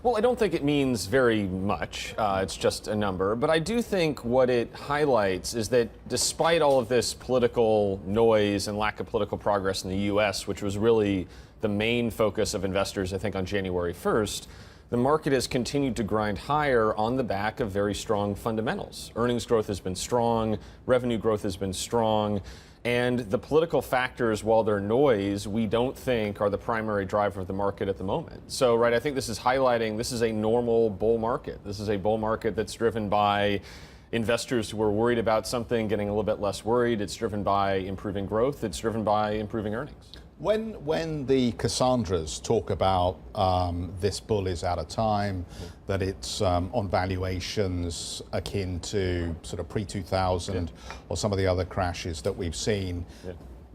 Well, I don't think it means very much. It's just a number. But I do think what it highlights is that despite all of this political noise and lack of political progress in the U.S., which was really the main focus of investors, I think, on January 1st, the market has continued to grind higher on the back of very strong fundamentals. Earnings growth has been strong, revenue growth has been strong, and the political factors, while they're noise, we don't think are the primary driver of the market at the moment. So, right, I think this is highlighting this is a normal bull market. This is a bull market that's driven by investors who are worried about something getting a little bit less worried. It's driven by improving growth. It's driven by improving earnings. When the Cassandras talk about this bull is out of time, that it's on valuations akin to sort of pre-2000 or some of the other crashes that we've seen,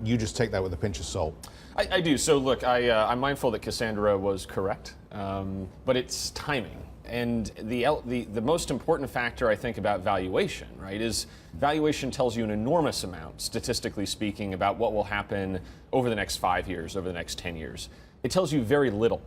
you just take that with a pinch of salt. I do. So look, I'm mindful that Cassandra was correct, but it's timing. And the most important factor, I think, about valuation, right, is valuation tells you an enormous amount, statistically speaking, about what will happen over the next 5 years, over the next 10 years. It tells you very little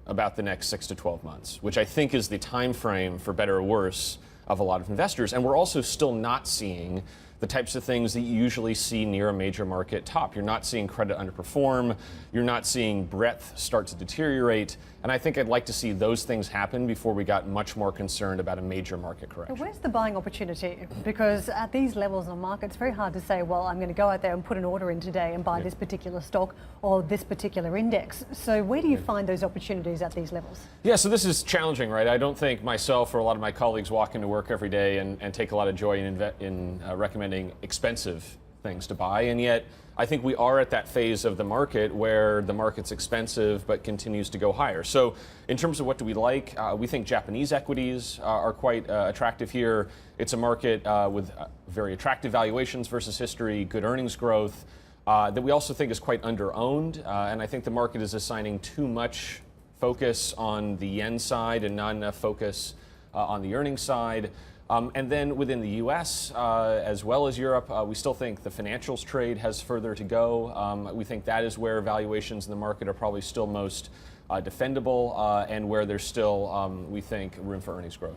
about the next 6 to 12 months, which I think is the time frame, for better or worse, of a lot of investors. And we're also still not seeing the types of things that you usually see near a major market top. You're not seeing credit underperform. You're not seeing breadth start to deteriorate. And I think I'd like to see those things happen before we got much more concerned about a major market correction. Where's the buying opportunity? Because at these levels of the market, it's very hard to say, well, I'm going to go out there and put an order in today and buy this particular stock or this particular index. So where do you find those opportunities at these levels? Yeah, so this is challenging, right? I don't think myself or a lot of my colleagues walk into work every day and take a lot of joy in recommending expensive things to buy, and yet I think we are at that phase of the market where the market's expensive but continues to go higher. So in terms of what do we like, we think Japanese equities are quite attractive here. It's a market with very attractive valuations versus history, good earnings growth, that we also think is quite under-owned, and I think the market is assigning too much focus on the yen side and not enough focus on the earnings side. And then within the U.S. As well as Europe, we still think the financials trade has further to go. We think that is where valuations in the market are probably still most defendable and where there's still, we think, room for earnings growth.